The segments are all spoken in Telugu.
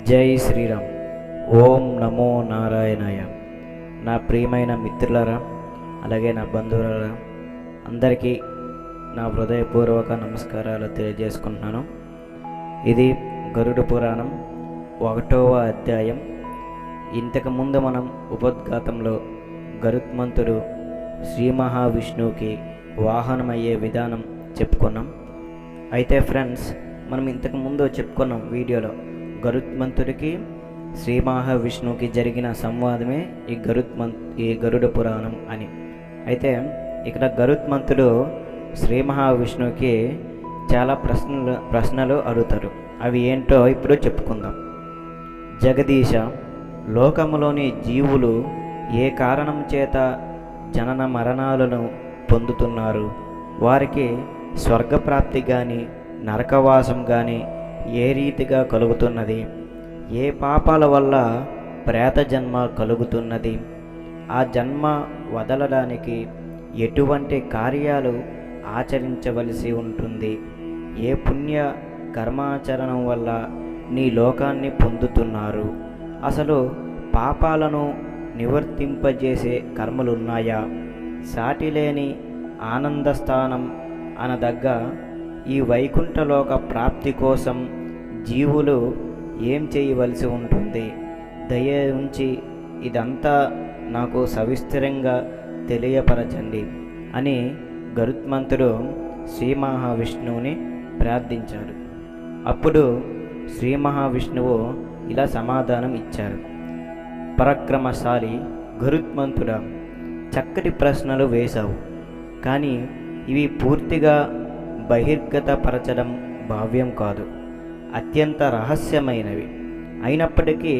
జై శ్రీరామ్. ఓం నమో నారాయణాయ. నా ప్రియమైన మిత్రులారా, అలాగే నా బంధువులారా, అందరికీ నా హృదయపూర్వక నమస్కారాలు తెలియజేసుకుంటున్నాను. ఇది గరుడ పురాణం 1వ అధ్యాయం. ఇంతకుముందు మనం ఉపోద్ఘాతంలో గరుత్మంతుడు శ్రీ మహావిష్ణువుకి వాహనమయ్యే విధానం చెప్పుకున్నాం. అయితే ఫ్రెండ్స్, మనం ఇంతకుముందు చెప్పుకున్నాం వీడియోలో గరుత్మంతుడికి శ్రీ మహావిష్ణువుకి జరిగిన సంవాదమే ఈ గరుడ పురాణం అని. అయితే ఇక్కడ గరుత్మంతుడు శ్రీ మహావిష్ణువుకి చాలా ప్రశ్నలు అడుగుతారు. అవి ఏంటో ఇప్పుడు చెప్పుకుందాం. జగదీశ, లోకములోని జీవులు ఏ కారణం చేత జనన మరణాలను పొందుతున్నారు? వారికి స్వర్గప్రాప్తి కానీ నరకవాసం కానీ ఏ రీతిగా కలుగుతున్నది? ఏ పాపాల వల్ల ప్రేత జన్మ కలుగుతున్నది? ఆ జన్మ వదలడానికి ఎటువంటి కార్యాలు ఆచరించవలసి ఉంటుంది? ఏ పుణ్య కర్మాచరణం వల్ల నీ లోకాన్ని పొందుతున్నారు? అసలు పాపాలను నివర్తింపజేసే కర్మలున్నాయా? సాటిలేని ఆనందస్థానం అనదగ్గ ఈ వైకుంఠలోక ప్రాప్తి కోసం జీవులు ఏం చేయవలసి ఉంటుంది? దయ ఉంచి ఇదంతా నాకు సవిస్తరంగా తెలియపరచండి అని గరుత్మంతుడు శ్రీ మహావిష్ణువుని ప్రార్థించాడు. అప్పుడు శ్రీ మహావిష్ణువు ఇలా సమాధానం ఇచ్చారు. పరాక్రమశాలి గరుత్మంతుడా, చక్కటి ప్రశ్నలు వేశావు, కానీ ఇవి పూర్తిగా బహిర్గతపరచడం భావ్యం కాదు. అత్యంత రహస్యమైనవి అయినప్పటికీ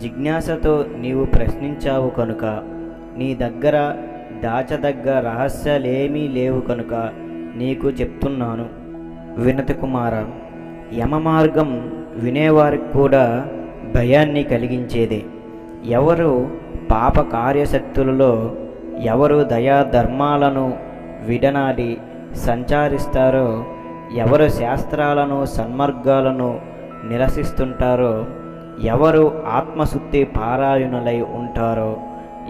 జిజ్ఞాసతో నీవు ప్రశ్నించావు కనుక, నీ దగ్గర దాచదగ్గ రహస్యాలేమీ లేవు కనుక నీకు చెప్తున్నాను. వినతి కుమార, యమ మార్గం వినేవారికి కూడా భయాన్ని కలిగించేదే. ఎవరు పాప కార్యశక్తులలో, ఎవరు దయాధర్మాలను విడనాడి సంచరిస్తారో, ఎవరు శాస్త్రాలను సన్మార్గాలను నిరసిస్తుంటారో, ఎవరు ఆత్మశుద్ధి పారాయణులై ఉంటారో,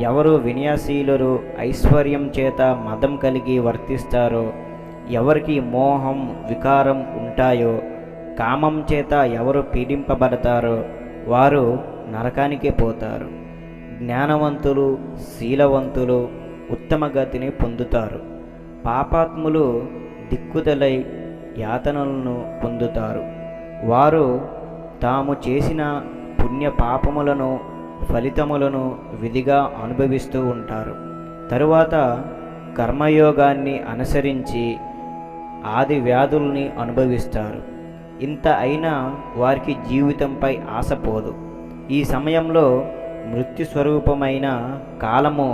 ఎవరు వినయశీలురు ఐశ్వర్యం చేత మదం కలిగి వర్తిస్తారో, ఎవరికి మోహం వికారం ఉంటాయో, కామం చేత ఎవరు పీడింపబడతారో వారు నరకానికి పోతారు. జ్ఞానవంతులు శీలవంతులు ఉత్తమ గతిని పొందుతారు. పాపాత్ములు దిక్కుదలై యాతనలను పొందుతారు. వారు తాము చేసిన పుణ్య పాపములను ఫలితములను విధిగా అనుభవిస్తూ ఉంటారు. తరువాత కర్మయోగాన్ని అనుసరించి ఆది వ్యాధుల్ని అనుభవిస్తారు. ఇంత అయినా వారికి జీవితంపై ఆశపోదు. ఈ సమయంలో మృత్యుస్వరూపమైన కాలము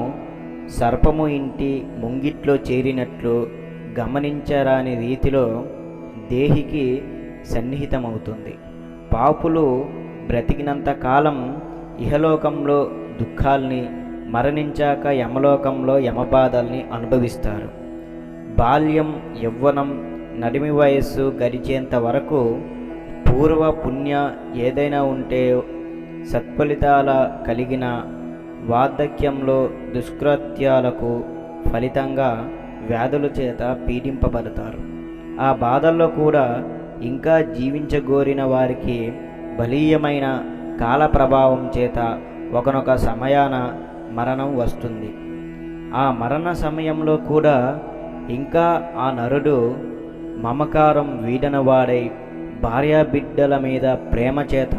సర్పము ఇంటి ముంగిట్లో చేరినట్లు గమనించరాని రీతిలో దేహికి సన్నిహితమవుతుంది. పాపులు బ్రతికినంత కాలం ఇహలోకంలో దుఃఖాల్ని, మరణించాక యమలోకంలో యమబాధల్ని అనుభవిస్తారు. బాల్యం, యవ్వనం, నడిమి వయస్సు గడిచేంత వరకు పూర్వ పుణ్య ఏదైనా ఉంటే సత్ఫలితాల కలిగిన వార్ధక్యంలో దుష్కృత్యాలకు ఫలితంగా వ్యాధుల చేత పీడింపబడతారు. ఆ బాధల్లో కూడా ఇంకా జీవించగోరిన వారికి బలీయమైన కాల ప్రభావం చేత ఒకనొక సమయాన మరణం వస్తుంది. ఆ మరణ సమయంలో కూడా ఇంకా ఆ నరుడు మమకారం వీడనవాడై భార్యాబిడ్డల మీద ప్రేమ చేత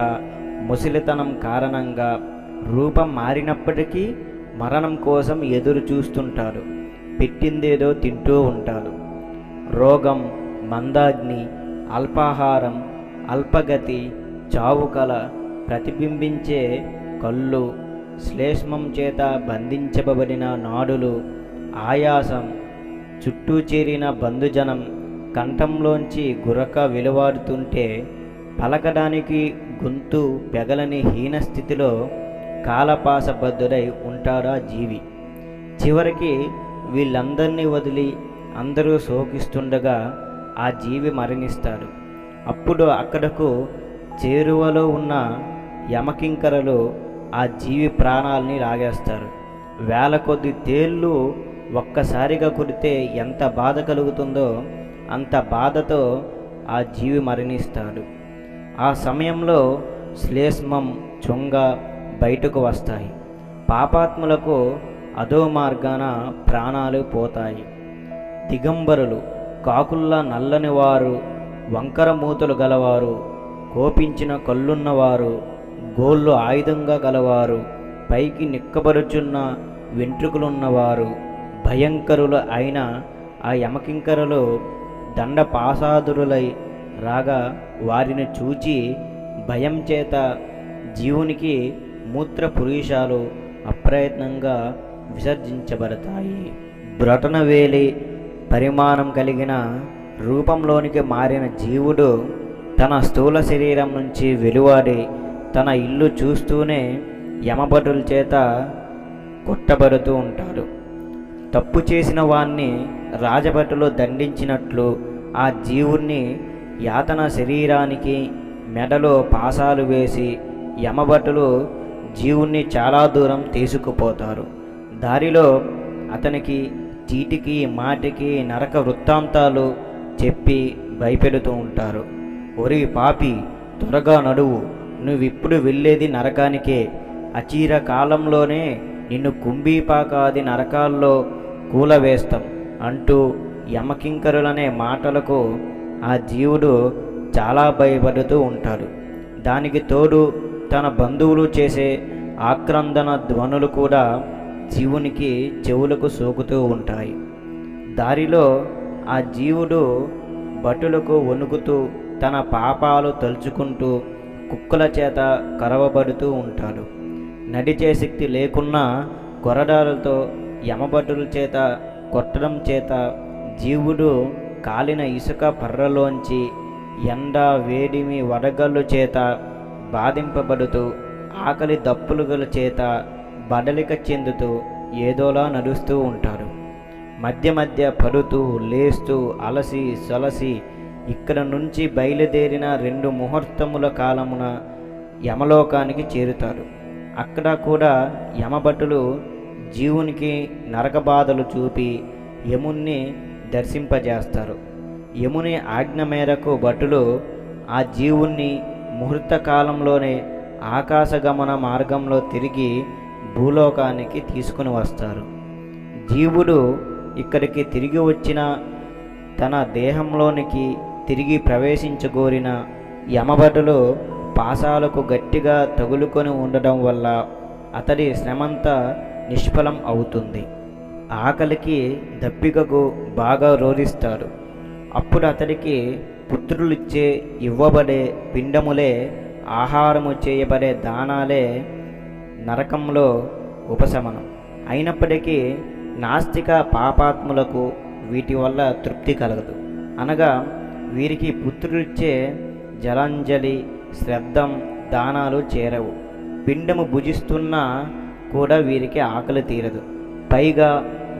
ముసలితనం కారణంగా రూపం మారినప్పటికీ మరణం కోసం ఎదురు చూస్తుంటాడు. పెట్టిందేదో తింటూ ఉంటాడు. రోగం, మందాగ్ని, అల్పాహారం, అల్పగతి, చావుకల ప్రతిబింబించే కళ్ళు, శ్లేష్మం చేత బంధించబడిన నాడులు, ఆయాసం, చుట్టూ చేరిన బంధుజనం, కంఠంలోంచి గురక వెలువాడుతుంటే పలకడానికి గొంతు పెగలని హీనస్థితిలో కాలపాసబద్ధుడై ఉంటాడా జీవి. చివరికి వీళ్ళందరినీ వదిలి అందరూ శోకిస్తుండగా ఆ జీవి మరణిస్తాడు. అప్పుడు అక్కడకు చేరువలో ఉన్న యమకింకరలు ఆ జీవి ప్రాణాలని లాగేస్తారు. వేల కొద్ది తేళ్ళు ఒక్కసారిగా కుడితే ఎంత బాధ కలుగుతుందో అంత బాధతో ఆ జీవి మరణిస్తాడు. ఆ సమయంలో శ్లేష్మం, చొంగ బయటకు వస్తాయి. పాపాత్ములకు అధో మార్గాన ప్రాణాలు పోతాయి. దిగంబరులు, కాకుల్లా నల్లని వారు, వంకర మూతలు గలవారు, కోపించిన కళ్ళున్నవారు, గోళ్ళు ఆయుధంగా గలవారు, పైకి నిక్కబరుచున్న వెంట్రుకలున్నవారు, భయంకరులు అయిన ఆ యమకింకరలు దండపాసాదురులై రాగా వారిని చూచి భయం చేత జీవునికి మూత్రపురీషాలు అప్రయత్నంగా విసర్జించబడతాయి. బ్రొటనవేలి పరిమాణం కలిగిన రూపంలోనికి మారిన జీవుడు తన స్థూల శరీరం నుంచి వెలువడి తన ఇల్లు చూస్తూనే యమభటుల చేత కొట్టబడుతూ ఉంటాడు. తప్పు చేసిన వాణ్ణి రాజభటులు దండించినట్లు ఆ జీవుణ్ణి యాతన శరీరానికి మెడలో పాసాలు వేసి యమభటులు జీవుణ్ణి చాలా దూరం తీసుకుపోతారు. దారిలో అతనికి చీటికి మాటికి నరక వృత్తాంతాలు చెప్పి భయపెడుతూ ఉంటారు. ఒరి పాపి, త్వరగా నడువు, నువ్విప్పుడు వెళ్ళేది నరకానికే. అచీర కాలంలోనే నిన్ను కుంభీపాకాది నరకాల్లో కూలవేస్తాం అంటూ యమకింకరులనే మాటలకు ఆ జీవుడు చాలా భయపడుతూ ఉంటాడు. దానికి తోడు తన బంధువులు చేసే ఆక్రందన ధ్వనులు కూడా జీవునికి చెవులకు సోకుతూ ఉంటాయి. దారిలో ఆ జీవుడు భటులకు వణుకుతూ తన పాపాలు తలుచుకుంటూ కుక్కల చేత కరవబడుతూ ఉంటాడు. నడిచే శక్తి లేకున్నా కొరడాలతో యమభటుల చేత కొట్టడం చేత జీవుడు కాలిన ఇసుక పర్రలోంచి ఎండ వేడిమి వడగళ్ళు చేత బాధింపబడుతూ ఆకలి దప్పులుగల చేత బడలిక చెందుతూ ఏదోలా నడుస్తూ ఉంటాడు. మధ్య మధ్య పడుతూ లేస్తూ అలసి సొలసి ఇక్కడ నుంచి బయలుదేరిన 2 ముహూర్తముల కాలమున యమలోకానికి చేరుతాడు. అక్కడ కూడా యమభటులు జీవునికి నరక బాధలు చూపి యముణ్ణి దర్శింపజేస్తారు. యముని ఆజ్ఞ మేరకు భటులు ఆ జీవుణ్ణి ముహూర్త కాలంలోనే ఆకాశగమన మార్గంలో తిరిగి భూలోకానికి తీసుకుని వస్తారు. జీవుడు ఇక్కడికి తిరిగి వచ్చిన తన దేహంలోనికి తిరిగి ప్రవేశించగోరిన యమభటులు పాసాలకు గట్టిగా తగులుకొని ఉండడం వల్ల అతడి శ్రమంతా నిష్ఫలం అవుతుంది. ఆకలికి దప్పికకు బాగా రోధిస్తాడు. అప్పుడు అతడికి పుత్రులిచ్చే ఇవ్వబడే పిండములే, ఆహారము చేయబడే దానాలే నరకంలో ఉపశమనం. అయినప్పటికీ నాస్తిక పాపాత్ములకు వీటి వల్ల తృప్తి కలగదు. అనగా వీరికి పుత్రులిచ్చే జలాంజలి, శ్రద్ధం, దానాలు చేరవు. పిండము భుజిస్తున్నా కూడా వీరికి ఆకలి తీరదు. పైగా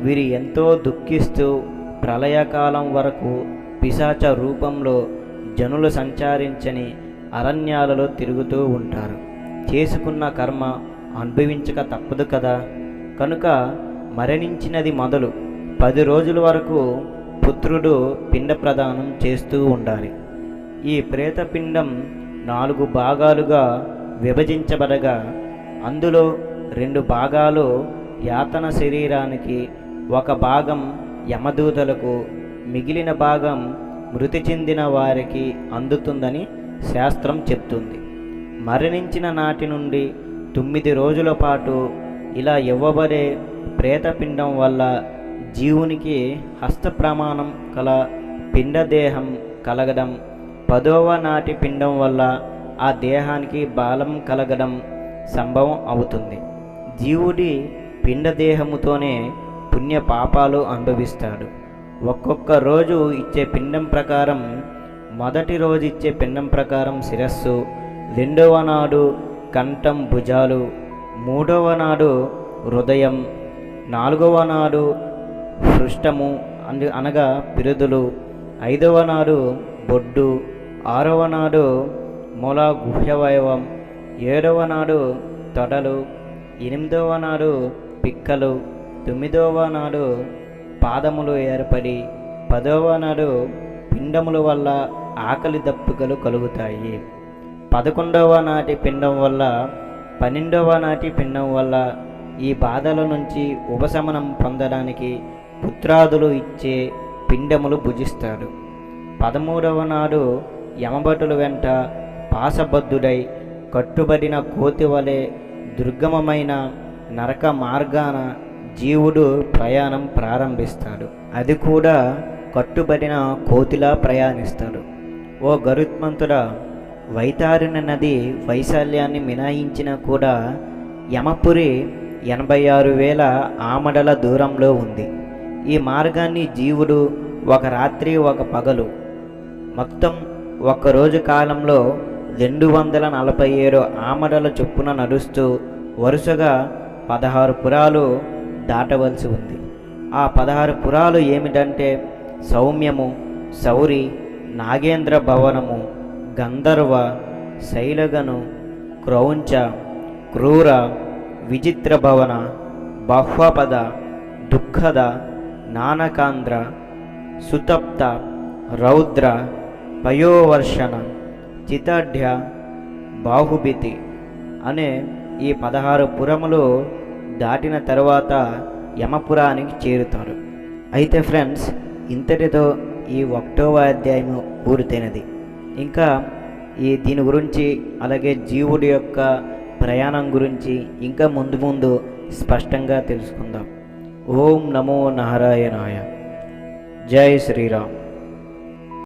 వీరు ఎంతో దుఃఖిస్తూ ప్రళయకాలం వరకు పిశాచ రూపంలో జనులు సంచారించని అరణ్యాలలో తిరుగుతూ ఉంటారు. చేసుకున్న కర్మ అనుభవించక తప్పదు కదా. కనుక మరణించినది మొదలు 10 రోజుల వరకు పుత్రుడు పిండ ప్రదానం చేస్తూ ఉండాలి. ఈ ప్రేతపిండం 4 భాగాలుగా విభజించబడగా అందులో 2 భాగాలు యాతన శరీరానికి, 1 భాగం యమదూతలకు, మిగిలిన భాగం మృతి చెందిన వారికి అందుతుందని శాస్త్రం చెప్తుంది. మరణించిన నాటి నుండి 9 రోజుల పాటు ఇలా ఇవ్వబడే ప్రేతపిండం వల్ల జీవునికి హస్తప్రమాణం కల పిండదేహం కలగడం, 10వ నాటి పిండం వల్ల ఆ దేహానికి బలం కలగడం సంభవం అవుతుంది. జీవుడి పిండదేహముతోనే పుణ్య పాపాలు అనుభవిస్తాడు. ఒక్కొక్క రోజు ఇచ్చే పిండం ప్రకారం, మొదటి రోజు ఇచ్చే పిండం ప్రకారం శిరస్సు, 2వ నాడు కంఠం, భుజాలు, 3వ నాడు హృదయం, 4వ నాడు పృష్ఠము అనగా పిరుదులు, 5వ నాడు బొడ్డు, 6వ నాడు మూల గుహ్యవయవం, 7వ నాడు తొడలు, 8వ నాడు పిక్కలు, 9వ నాడు పాదములు ఏర్పడి 10వ నాడు పిండముల వల్ల ఆకలి దప్పికలు కలుగుతాయి. 11వ నాటి పిండం వల్ల 12వ నాటి పిండం వల్ల ఈ బాధల నుంచి ఉపశమనం పొందడానికి పుత్రాదులు ఇచ్చే పిండములు భుజిస్తాడు. 13వ నాడు యమభటుల వెంట పాశబద్ధుడై కట్టుబడిన కోతి వలె దుర్గమమైన నరక మార్గాన జీవుడు ప్రయాణం ప్రారంభిస్తాడు. అది కూడా కట్టుబడిన కోతిలా ప్రయాణిస్తాడు. ఓ గరుత్మంతుడా, వైతారిణ నది వైశాల్యాన్ని మినాయించినా కూడా యమపురి 86,000 ఆమడల దూరంలో ఉంది. ఈ మార్గాన్ని జీవుడు ఒక రాత్రి ఒక పగలు మొత్తం ఒక్కరోజు కాలంలో 247 ఆమడల చొప్పున నడుస్తూ వరుసగా 16 పురాలు దాటవలసి ఉంది. ఆ 16 పురాలు ఏమిటంటే సౌమ్యము, శౌరి, నాగేంద్ర భవనము, గంధర్వ, శైలగను, క్రౌంచ, క్రూర, విచిత్ర భవన, బహ్వపద, దుఃఖద, నానకాంధ్ర, సుతప్త, రౌద్ర, పయోవర్షణ, చితాఢ్య, బాహుబితి అనే ఈ 16 పురములు దాటిన తర్వాత యమపురానికి చేరుతారు. అయితే ఫ్రెండ్స్, ఇంతటితో ఈ 1వ అధ్యాయము పూర్తయినది. ఇంకా దీని గురించి అలాగే జీవుడి యొక్క ప్రయాణం గురించి ఇంకా ముందు ముందు స్పష్టంగా తెలుసుకుందాం. ఓం నమో నారాయణాయ. జై శ్రీరామ్.